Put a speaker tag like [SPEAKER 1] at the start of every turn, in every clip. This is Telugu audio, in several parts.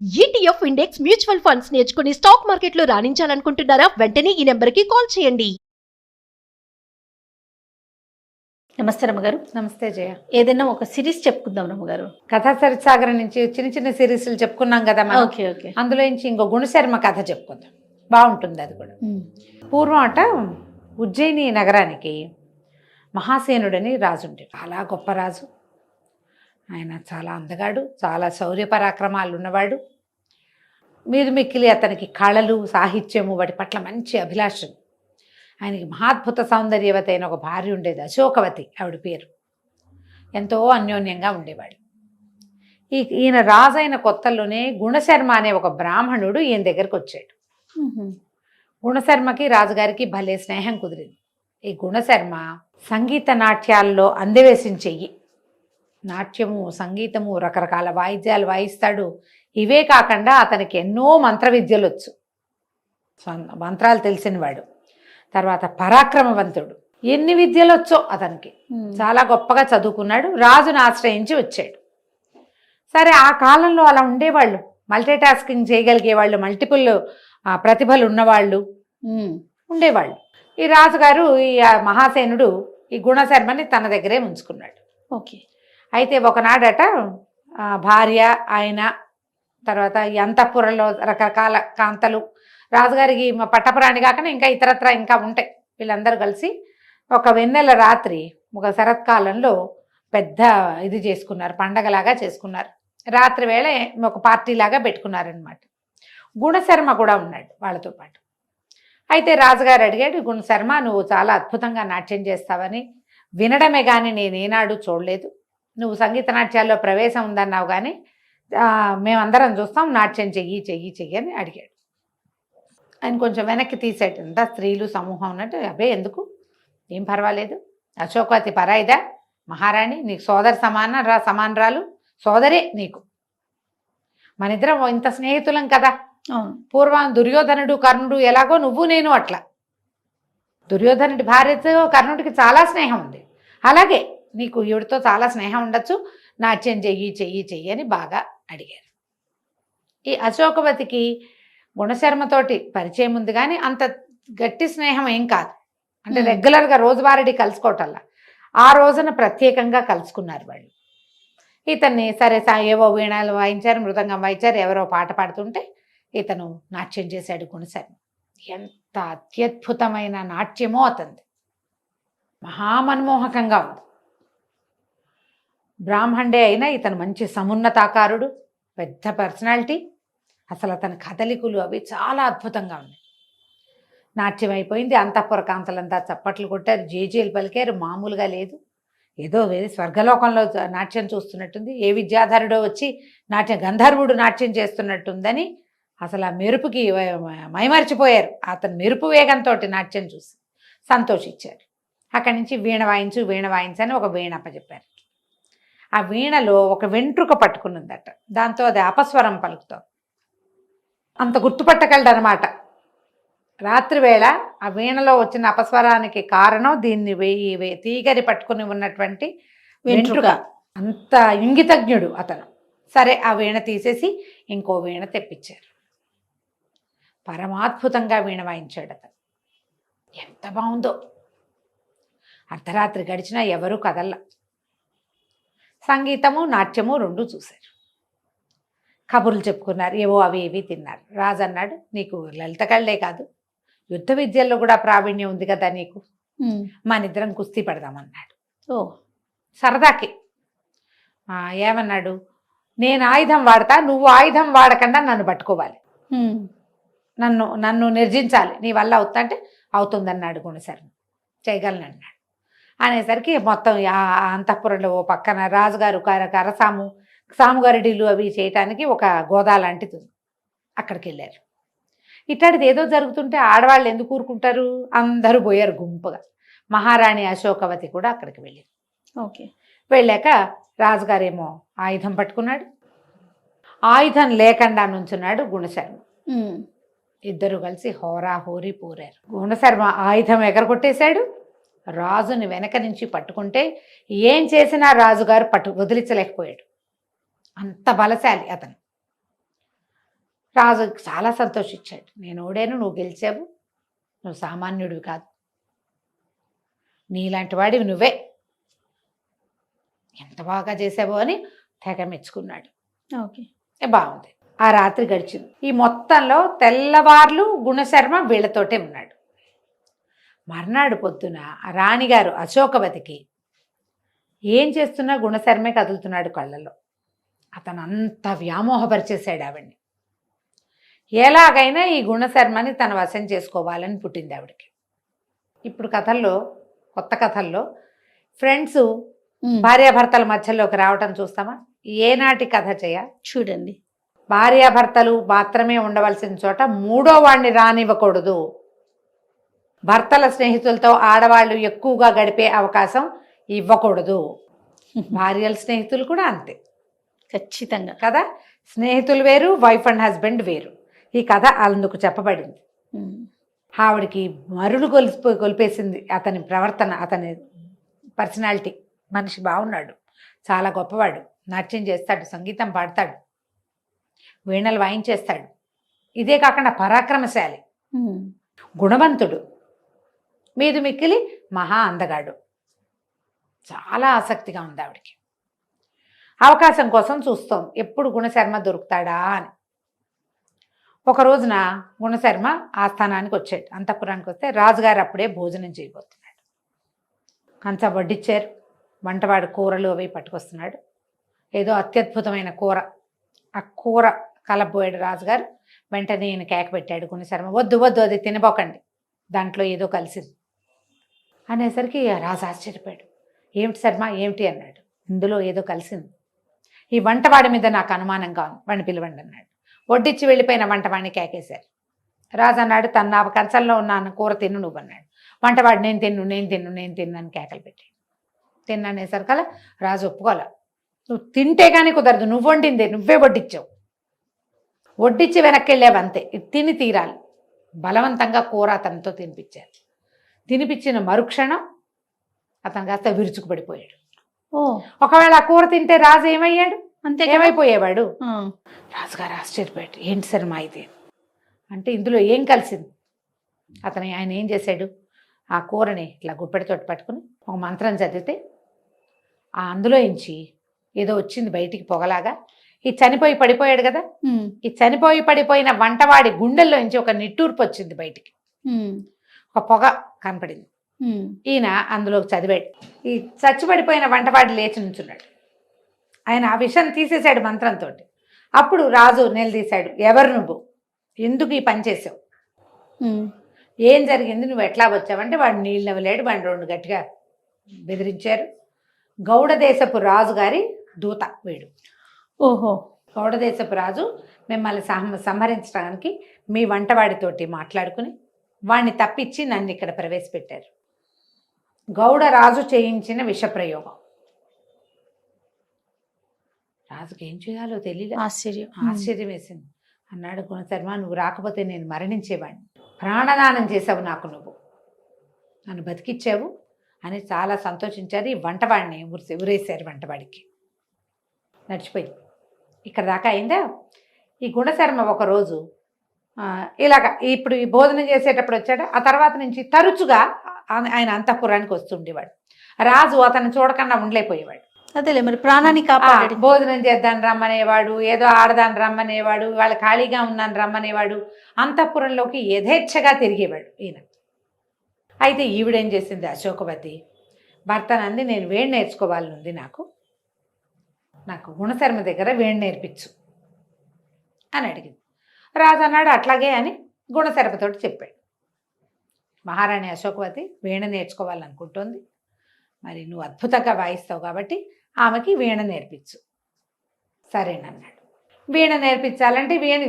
[SPEAKER 1] ఈటీఎఫ్ ఇండెక్స్ మ్యూచువల్ ఫండ్స్ నేర్చుకుని స్టాక్ మార్కెట్లో రాణించాలనుకుంటున్నారా? వెంటనే ఈ నెంబర్కి కాల్ చేయండి.
[SPEAKER 2] నమస్తే రమ్మగారు.
[SPEAKER 3] నమస్తే జయ.
[SPEAKER 2] ఏదైనా ఒక సిరీస్ చెప్పుకుందాం రమ్మగారు.
[SPEAKER 3] కథా సరిసాగరం నుంచి చిన్న చిన్న సిరీస్లు చెప్పుకున్నాం కదా మనం.
[SPEAKER 2] ఓకే.
[SPEAKER 3] అందులో నుంచి ఇంకో గుణశర్మ కథ చెప్పుకుందాం, బాగుంటుంది అది కూడా. పూర్వం అట ఉజ్జయిని నగరానికి మహాసేనుడని రాజు ఉండే, చాలా గొప్ప రాజు. ఆయన చాలా అందగాడు, చాలా శౌర్య పరాక్రమాలు ఉన్నవాడు. మీరు మిక్కిలి అతనికి కళలు, సాహిత్యము వాటి పట్ల మంచి అభిలాషం. ఆయనకి మహాద్భుత సౌందర్యవతి అయిన ఒక భార్య ఉండేది, అశోకవతి ఆవిడ పేరు. ఎంతో అన్యోన్యంగా ఉండేవాడు. ఈయన రాజైన కొత్తల్లోనే గుణశర్మ అనే ఒక బ్రాహ్మణుడు ఈయన దగ్గరకు వచ్చాడు. గుణశర్మకి రాజుగారికి భలే స్నేహం కుదిరింది. ఈ గుణశర్మ సంగీత నాట్యాల్లో అందవేసిన చెయ్యి. నాట్యము, సంగీతము, రకరకాల వాయిద్యాలు వాయిస్తాడు. ఇవే కాకుండా అతనికి ఎన్నో మంత్ర విద్యలు వచ్చు, మంత్రాలు తెలిసినవాడు. తర్వాత పరాక్రమవంతుడు, ఎన్ని విద్యలు వచ్చో అతనికి. చాలా గొప్పగా చదువుకున్నాడు. రాజును ఆశ్రయించి వచ్చాడు. సరే, ఆ కాలంలో అలా ఉండేవాళ్ళు, మల్టీటాస్కింగ్ చేయగలిగే వాళ్ళు, మల్టిపుల్ ప్రతిభలు ఉన్నవాళ్ళు ఉండేవాళ్ళు. ఈ రాజుగారు, ఈ మహాసేనుడు ఈ గుణశర్మని తన దగ్గరే ఉంచుకున్నాడు.
[SPEAKER 2] ఓకే.
[SPEAKER 3] అయితే ఒకనాడట భార్య, ఆయన, తర్వాత ఈ అంతఃపురంలో రకరకాల కాంతలు, రాజుగారికి పట్టపురాణి కాకుండా ఇంకా ఇతరత్ర ఇంకా ఉంటాయి. వీళ్ళందరూ కలిసి ఒక వెన్నెల రాత్రి, ఒక శరత్కాలంలో పెద్ద ఇది చేసుకున్నారు, పండగలాగా చేసుకున్నారు. రాత్రి వేళ ఒక పార్టీలాగా పెట్టుకున్నారనమాట. గుణశర్మ కూడా ఉన్నాడు వాళ్ళతో పాటు. అయితే రాజుగారు అడిగాడు, గుణశర్మ, నువ్వు చాలా అద్భుతంగా నాట్యం చేస్తావని వినడమే కానీ నేనేనాడు చూడలేదు. నువ్వు సంగీత నాట్యాల్లో ప్రవేశం ఉందన్నావు కానీ మేమందరం చూస్తాం, నాట్యం చెయ్యి అని అడిగాడు. ఆయన కొంచెం వెనక్కి తీసాడు. అంతా స్త్రీలు సమూహం ఉన్నట్టు. అబ్బే, ఎందుకు, ఏం పర్వాలేదు. అశోకవతి పరాయిదా, మహారాణి, నీకు సమానరాలు, సోదరే నీకు. మనిద్దరం ఇంత స్నేహితులం కదా. పూర్వం దుర్యోధనుడు, కర్ణుడు ఎలాగో నువ్వు నేను అట్లా. దుర్యోధనుడి భార్యతో కర్ణుడికి చాలా స్నేహం ఉంది. అలాగే నీకు ఈవిడితో చాలా స్నేహం ఉండొచ్చు. నాట్యం చెయ్యి అని బాగా అడిగారు. ఈ అశోకవతికి గుణశర్మతోటి పరిచయం ఉంది కానీ అంత గట్టి స్నేహం ఏం కాదు. అంటే రెగ్యులర్గా రోజువారీ కలుసుకోవటల్లా. ఆ రోజున ప్రత్యేకంగా కలుసుకున్నారు వాళ్ళు. ఇతన్ని సరే ఏవో వీణాలు వాయించారు, మృదంగం వాయించారు, ఎవరో పాట పాడుతుంటే ఇతను నాట్యం చేశాడు గుణశర్మ. ఎంత అత్యద్భుతమైన నాట్యమో అతనిది, మహామన్మోహకంగా ఉంది. బ్రాహ్మణుడే అయినా ఇతను మంచి సమున్నతాకారుడు, పెద్ద పర్సనాలిటీ. అసలు అతని కదలికలు అవి చాలా అద్భుతంగా ఉన్నాయి. నాట్యం అయిపోయింది. అంతఃపుర కాంతలంతా చప్పట్లు కొట్టారు, జేజేలు పలికారు. మామూలుగా లేదు, ఏదో స్వర్గలోకంలో నాట్యం చూస్తున్నట్టుంది. ఏ విద్యాధరుడో వచ్చి గంధర్వుడు నాట్యం చేస్తున్నట్టుందని అసలు ఆ మెరుపుకి మైమరిచిపోయారు. అతను మెరుపు వేగంతో నాట్యం చూసి సంతోషించారు. అక్కడి నుంచి వీణ వాయించని ఒక వీణ అప్పచెప్పారు. ఆ వీణలో ఒక వెంట్రుక పట్టుకున్నదట. దాంతో అది అపస్వరం పలుకుతాం. అంత గుర్తుపట్టగలడనమాట. రాత్రివేళ ఆ వీణలో వచ్చిన అపస్వరానికి కారణం దీన్ని తీగరి పట్టుకుని ఉన్నటువంటి వెంట్రుక. అంత ఇంగితజ్ఞుడు అతను. సరే, ఆ వీణ తీసేసి ఇంకో వీణ తెప్పించారు. పరమాద్భుతంగా వీణ వాయించాడు అతను. ఎంత బాగుందో. అర్ధరాత్రి గడిచినా ఎవరూ కదల్లా. సంగీతము, నాట్యము రెండూ చూశారు. కబుర్లు చెప్పుకున్నారు, ఏవో అవి ఇవి తిన్నారు. రాజు అన్నాడు, నీకు లలిత కళ్ళే కాదు, యుద్ధ విద్యల్లో కూడా ప్రావీణ్యం ఉంది కదా నీకు, మనిద్దరం కుస్తీ పడదామన్నాడు. సరదాకి. ఏమన్నాడు, నేను ఆయుధం వాడతా, నువ్వు ఆయుధం వాడకుండా నన్ను పట్టుకోవాలి, నన్ను నిర్జించాలి, నీ వల్ల అవుతా అంటే అవుతుందన్నాడు గుణశర్మ. చేయగలను అన్నాడు. అనేసరికి మొత్తం అంతఃపురంలో ఓ పక్కన రాజుగారు సాముగారిడీలు అవి చేయటానికి ఒక గోదా లాంటిది, అక్కడికి వెళ్ళారు. ఇట్లాంటిది ఏదో జరుగుతుంటే ఆడవాళ్ళు ఎందుకు ఊరుకుంటారు? అందరూ పోయారు గుంపుగా. మహారాణి అశోకవతి కూడా అక్కడికి వెళ్ళింది.
[SPEAKER 2] ఓకే.
[SPEAKER 3] వెళ్ళాక రాజుగారేమో ఆయుధం పట్టుకున్నాడు, ఆయుధం లేకుండా నుంచున్నాడు గుణశర్మ. ఇద్దరు కలిసి హోరాహోరీ పోరారు. గుణశర్మ ఆయుధం ఎగరగొట్టేశాడు. రాజుని వెనక నుంచి పట్టుకుంటే ఏం చేసినా రాజుగారు వదిలించలేకపోయాడు. అంత బలశాలి అతను. రాజు చాలా సంతోషించాడు. నేను ఓడాను, నువ్వు గెలిచావు, నువ్వు సామాన్యుడివి కాదు, నీలాంటి వాడివి నువ్వే, ఎంత బాగా చేసావో అని తెగ మెచ్చుకున్నాడు.
[SPEAKER 2] ఓకే.
[SPEAKER 3] బాగుంది. ఆ రాత్రి గడిచింది. ఈ మొత్తంలో తెల్లవార్లు గుణశర్మ వీళ్ళతోటే ఉన్నాడు. మర్నాడు పొద్దున ఆ రాణిగారు అశోకవతికి ఏం చేస్తున్నా గుణశర్మే కదులుతున్నాడు కళ్ళలో. అతను అంత వ్యామోహపరిచేశాడు ఆవిడ్ని. ఎలాగైనా ఈ గుణశర్మని తన వశం చేసుకోవాలని పుట్టింది ఆవిడకి. ఇప్పుడు కథల్లో, కొత్త కథల్లో ఫ్రెండ్స్ భార్యాభర్తల మధ్యలోకి రావటం చూస్తామా? ఏనాటి కథ
[SPEAKER 2] చూడండి.
[SPEAKER 3] భార్యాభర్తలు మాత్రమే ఉండవలసిన చోట మూడో వాడిని రానివ్వకూడదు. భర్తల స్నేహితులతో ఆడవాళ్ళు ఎక్కువగా గడిపే అవకాశం ఇవ్వకూడదు. భార్యల స్నేహితులు కూడా అంతే
[SPEAKER 2] ఖచ్చితంగా
[SPEAKER 3] కదా. స్నేహితులు వేరు, వైఫ్ అండ్ హస్బెండ్ వేరు. ఈ కథ అందుకు చెప్పబడింది. ఆవిడికి మరులు కొలిపేసింది అతని ప్రవర్తన, అతని పర్సనాలిటీ. మనిషి బాగున్నాడు, చాలా గొప్పవాడు, నాట్యం చేస్తాడు, సంగీతం పాడతాడు, వీణలు వాయించేస్తాడు. ఇదే కాకుండా పరాక్రమశాలి, గుణవంతుడు, మీదు మిక్కిలి మహా అందగాడు. చాలా ఆసక్తిగా ఉంది ఆవిడికి. అవకాశం కోసం చూస్తాం, ఎప్పుడు గుణశర్మ దొరుకుతాడా అని. ఒక రోజున గుణశర్మ ఆస్థానానికి వచ్చాడు, అంతఃపురానికి వస్తే రాజుగారు అప్పుడే భోజనం చేయబోతున్నాడు. కంచ వడ్డిచ్చారు, వంటవాడు కూరలు అవి పట్టుకొస్తున్నాడు. ఏదో అత్యద్భుతమైన కూర, ఆ కూర కలబోయాడు రాజుగారు. వెంటనే ఈయన కేక పెట్టాడు గుణశర్మ, వద్దు వద్దు, అది తినబోకండి, దాంట్లో ఏదో కలిసింది అనేసరికి రాజు ఆశ్చర్యపోయాడు. ఏమిటి శర్మ, ఏమిటి అన్నాడు. ఇందులో ఏదో కలిసింది, ఈ వంటవాడి మీద నాకు అనుమానంగా ఉంది, వాడిని పిలవండి అన్నాడు. వడ్డిచ్చి వెళ్ళిపోయిన వంటవాడిని కేకేశారు. రాజు అన్నాడు, తన కంచంలో ఉన్నాను, కూర తిన్ను నువ్వు అన్నాడు. వంటవాడు నేను తిన్ను అని కేకలు పెట్టాడు. తిన్ననేసరికల్లా రాజు ఒప్పుకోలే. నువ్వు తింటే కానీ కుదరదు, నువ్వు వండిందే, నువ్వే వడ్డిచ్చావు, వడ్డిచ్చి వెనక్కి వెళ్ళావు అంతే, తిని తీరాలి. బలవంతంగా కూర అతనితో తినిపించారు. తినిపించిన మరుక్షణం అతను కాస్త విరుచుకుపడిపోయాడు. ఒకవేళ ఆ కూర తింటే రాజు ఏమయ్యాడు,
[SPEAKER 2] అంతే
[SPEAKER 3] ఏమైపోయేవాడు. రాజుగారు ఆశ్చర్యపోయాడు, ఏంటి శర్మ ఇది అంటే ఇందులో ఏం కలిసింది. ఆయన ఏం చేశాడు, ఆ కూరని ఇట్లా గుప్పెడితోటి పట్టుకుని ఒక మంత్రం చదివితే అందులో ఇంచి ఏదో వచ్చింది బయటికి పొగలాగా. ఈ చనిపోయి పడిపోయాడు కదా, ఈ చనిపోయి పడిపోయిన వంటవాడి గుండెల్లో నుంచి ఒక నిట్టూర్పు వచ్చింది బయటికి, ఒక పొగ కనపడింది. ఈయన అందులోకి చదివాడు. ఈ చచ్చిపడిపోయిన వంటవాడి లేచి నుంచున్నాడు. ఆయన ఆ విషయం తీసేశాడు మంత్రంతో. అప్పుడు రాజు నిలదీశాడు, ఎవరు నువ్వు, ఎందుకు ఈ పని చేసావు, ఏం జరిగింది, నువ్వు ఎట్లా వచ్చావంటే వాడు నీళ్ళు నవ్వలేడు. వాడిని రెండు గట్టిగా బెదిరించారు. గౌడదేశపు రాజు గారి దూత వీడు.
[SPEAKER 2] ఓహో.
[SPEAKER 3] గౌడదేశపు రాజు మిమ్మల్ని సంహరించడానికి మీ వంటవాడితోటి మాట్లాడుకుని వాడిని తప్పించి నన్ను ఇక్కడ ప్రవేశపెట్టారు. గౌడ రాజు చేయించిన విషప్రయోగం. రాజుకి ఏం చేయాలో తెలియదు, ఆశ్చర్యం వేసింది. అన్నాడు గుణశర్మ, నువ్వు రాకపోతే నేను మరణించేవాడిని, ప్రాణదానం చేసావు నాకు, నువ్వు నన్ను బతికిచ్చావు అని చాలా సంతోషించారు. ఈ వంటవాడిని ఉరేశారు. వంటవాడికి నడిచిపోయింది. ఇక్కడ దాకా అయిందా. ఈ గుణశర్మ ఒకరోజు ఇలాగ ఇప్పుడు ఈ భోజనం చేసేటప్పుడు వచ్చాడు. ఆ తర్వాత నుంచి తరచుగా ఆయన అంతఃపురానికి వస్తుండేవాడు. రాజు అతను చూడకుండా ఉండలేకపోయేవాడు.
[SPEAKER 2] అదేలే, మరి ప్రాణాన్ని కాపాడాడు.
[SPEAKER 3] భోజనం చేద్దాన్ని రమ్మనేవాడు, ఏదో ఆడదాన్ని రమ్మనేవాడు, వాళ్ళు ఖాళీగా ఉన్నాను రమ్మనేవాడు. అంతఃపురంలోకి యథేచ్ఛగా తిరిగేవాడు ఈయన. అయితే ఈవిడేం చేసింది, అశోకవతి భర్తనంది, నేను వేడి నేర్చుకోవాలనుంది, నాకు గుణశర్మ దగ్గర వేడి నేర్పించు అని అడిగింది. రాజు అన్నాడు అట్లాగే అని గుణశర్మతోటి చెప్పాడు. మహారాణి అశోకవతి వీణ నేర్చుకోవాలనుకుంటోంది, మరి నువ్వు అద్భుతంగా వాయిస్తావు కాబట్టి ఆమెకి వీణ నేర్పించు. సరేనన్నాడు. వీణ నేర్పించాలంటే వీణ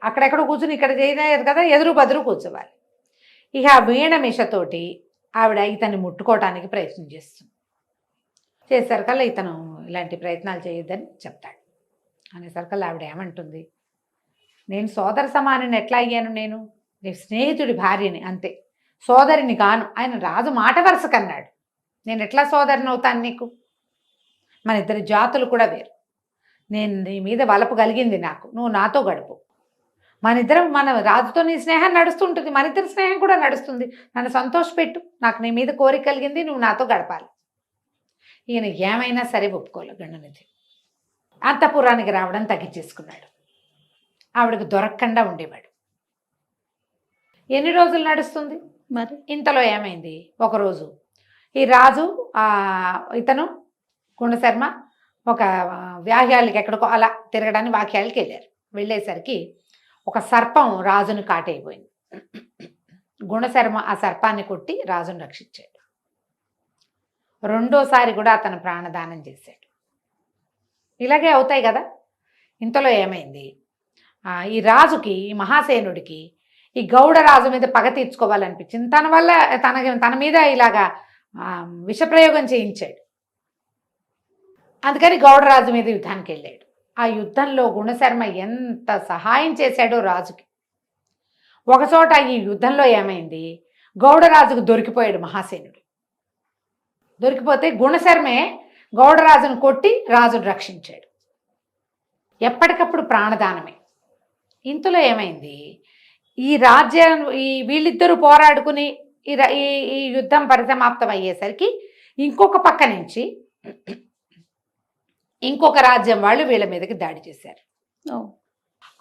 [SPEAKER 3] అక్కడెక్కడ కూర్చుని ఇక్కడ చేయలేదు కదా, ఎదురు బదురు కూర్చోవాలి. ఇక ఆ వీణ మిషతోటి ఆవిడ ఇతన్ని ముట్టుకోవటానికి ప్రయత్నం చేస్తుంది. చేసేసరికల్లా ఇతను ఇలాంటి ప్రయత్నాలు చేయొద్దని చెప్తాడు. అనేసరికల్లా ఆవిడ ఏమంటుంది, నేను సోదర సమానిని ఎట్లా అయ్యాను, నేను నీ స్నేహితుడి భార్యని అంతే, సోదరిని కాను. ఆయన రాజు మాట వరుసకన్నాడు, నేను ఎట్లా సోదరిని అవుతాను నీకు, మన ఇద్దరి జాతులు కూడా వేరు, నేను నీ మీద వలపు కలిగింది నాకు, నువ్వు నాతో గడుపు, మన రాజుతో నీ స్నేహం నడుస్తుంటుంది, మన ఇద్దరి స్నేహం కూడా నడుస్తుంది. నన్ను సంతోషపెట్టు, నాకు నీ మీద కోరిక కలిగింది, నువ్వు నాతో గడపాలి. ఈయన ఏమైనా సరే ఒప్పుకోలే గండనిధి. అంతఃపురానికి రావడం తగ్గించేసుకున్నాడు. ఆవిడకు దొరకకుండా ఉండేవాడు. ఎన్ని రోజులు నడుస్తుంది
[SPEAKER 2] మరి
[SPEAKER 3] ఇంతలో ఏమైంది, ఒకరోజు ఈ రాజు ఇతను గుణశర్మ ఒక వ్యాహ్యాలకి ఎక్కడికో అలా తిరగడానికి వాక్యాలకి వెళ్ళారు. వెళ్ళేసరికి ఒక సర్పం రాజును కాటైపోయింది. గుణశర్మ ఆ సర్పాన్ని కొట్టి రాజును రక్షించాడు. రెండోసారి కూడా అతను ప్రాణదానం చేశాడు. ఇలాగే అవుతాయి కదా. ఇంతలో ఏమైంది, ఈ రాజుకి, ఈ మహాసేనుడికి ఈ గౌడ రాజు మీద పగ తీర్చుకోవాలనిపించింది. తన వల్ల తన మీద ఇలాగా విషప్రయోగం చేయించాడు. అందుకని గౌడరాజు మీద యుద్ధానికి వెళ్ళాడు. ఆ యుద్ధంలో గుణశర్మ ఎంత సహాయం చేశాడో రాజుకి. ఒకచోట ఈ యుద్ధంలో ఏమైంది, గౌడరాజుకు దొరికిపోయాడు మహాసేనుడు. దొరికిపోతే గుణశర్మే గౌడరాజును కొట్టి రాజును రక్షించాడు. ఎప్పటికప్పుడు ప్రాణదానమే. ఇంతలో ఏమైంది, ఈ రాజ్యం వీళ్ళిద్దరూ పోరాడుకుని ఈ యుద్ధం పరిసమాప్తం అయ్యేసరికి ఇంకొక పక్క నుంచి ఇంకొక రాజ్యం వాళ్ళు వీళ్ళ మీదకి దాడి చేశారు.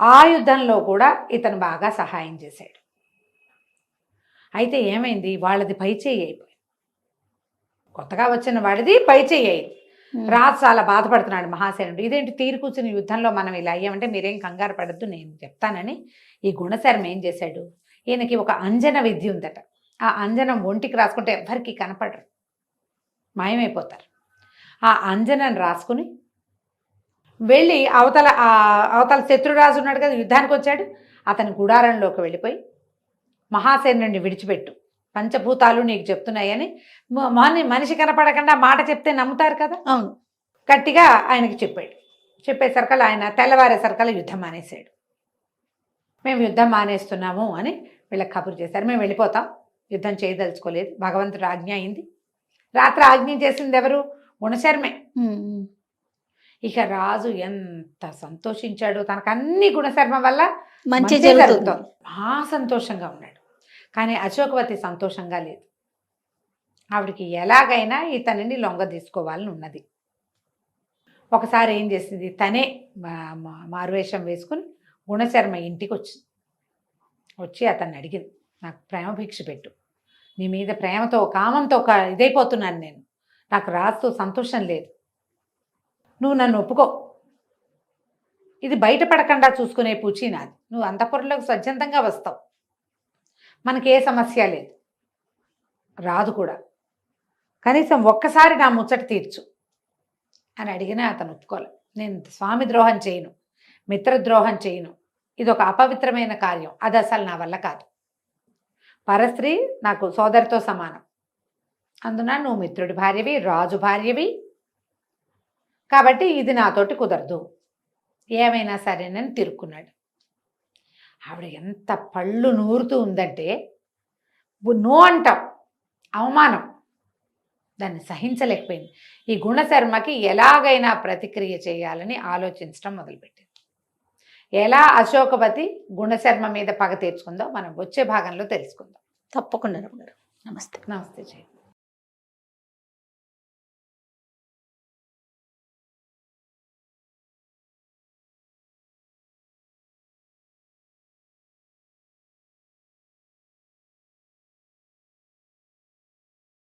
[SPEAKER 3] ఆ యుద్ధంలో కూడా ఇతను బాగా సహాయం చేశాడు. అయితే ఏమైంది, వాళ్ళది పైచేయి అయిపోయింది. కొత్తగా వచ్చిన వాడిది పైచేయి అయింది. రాజు చాలా బాధపడుతున్నాడు మహాసేనుడు. ఇదేంటి తీరు కూర్చుని యుద్ధంలో మనం ఇలా అయ్యామంటే మీరేం కంగారు పడద్దు, నేను చెప్తానని ఈ గుణశర్మ ఏం చేశాడు, ఈయనకి ఒక అంజన విద్య ఉందట. ఆ అంజనం ఒంటికి రాసుకుంటే ఎవరికి కనపడరు, మాయమైపోతారు. ఆ అంజనం రాసుకుని వెళ్ళి అవతల శత్రురాజు ఉన్నాడు కదా, యుద్ధానికి వచ్చాడు, అతని గుడారంలోకి వెళ్ళిపోయి మహాసేనుడిని విడిచిపెట్టు, పంచభూతాలు నీకు చెప్తున్నాయని మనిషి కనపడకుండా మాట చెప్తే నమ్ముతారు కదా.
[SPEAKER 2] అవును,
[SPEAKER 3] గట్టిగా ఆయనకి చెప్పాడు. చెప్పేసరికల్లా ఆయన తెల్లవారేసరికల్లా యుద్ధం మానేశాడు. మేము యుద్ధం మానేస్తున్నాము అని వీళ్ళకి కబురు చేశారు. మేము వెళ్ళిపోతాం, యుద్ధం చేయదలుచుకోలేదు, భగవంతుడు ఆజ్ఞ అయింది. రాత్రి ఆజ్ఞ చేసింది ఎవరు, గుణశర్మే. ఇక రాజు ఎంత సంతోషించాడో, తనకు అన్ని గుణశర్మ వల్ల
[SPEAKER 2] మంచి
[SPEAKER 3] జరుగుతుంది. మహా సంతోషంగా ఉన్నాడు. కానీ అశోకవతి సంతోషంగా లేదు. ఆవిడికి ఎలాగైనా ఇతనిని లొంగ తీసుకోవాలని ఉన్నది. ఒకసారి ఏం చేసింది, తనే మారువేషం వేసుకుని గుణశర్మ ఇంటికి వచ్చి అతన్ని అడిగింది, నాకు ప్రేమ భిక్ష పెట్టు, నీ మీద ప్రేమతో కామంతో ఇదైపోతున్నాను నేను, నాకు రాజుతో సంతోషం లేదు, నువ్వు నన్ను ఒప్పుకో, ఇది బయటపడకుండా చూసుకునే పూచి నాది, నువ్వు అంతఃపురంలోకి స్వచ్ఛందంగా వస్తావు, మనకి ఏ సమస్య లేదు, రాదు కూడా, కనీసం ఒక్కసారి నా ముచ్చట తీర్చు అని అడిగినా అతను ఒప్పుకోలే. నేను స్వామి ద్రోహం చేయను, మిత్రద్రోహం చేయను, ఇది ఒక అపవిత్రమైన కార్యం, అది అసలు నా వల్ల కాదు, పరస్త్రీ నాకు సోదరితో సమానం, అందున నువ్వు మిత్రుడి భార్యవి, రాజు భార్యవి, కాబట్టి ఇది నాతోటి కుదరదు, ఏమైనా సరేనని తిరుక్కున్నాడు. ఆవిడ ఎంత పళ్ళు నూరుతూ ఉందంటే, నో అంటాం, అవమానం, దాన్ని సహించలేకపోయింది. ఈ గుణశర్మకి ఎలాగైనా ప్రతిక్రియ చేయాలని ఆలోచించడం మొదలుపెట్టింది. ఎలా అశోకవతి గుణశర్మ మీద పగ తీర్చుకుందో మనం వచ్చే భాగంలో తెలుసుకుందాం.
[SPEAKER 2] తప్పకుండా. నమస్తే.
[SPEAKER 3] నమస్తే జయ.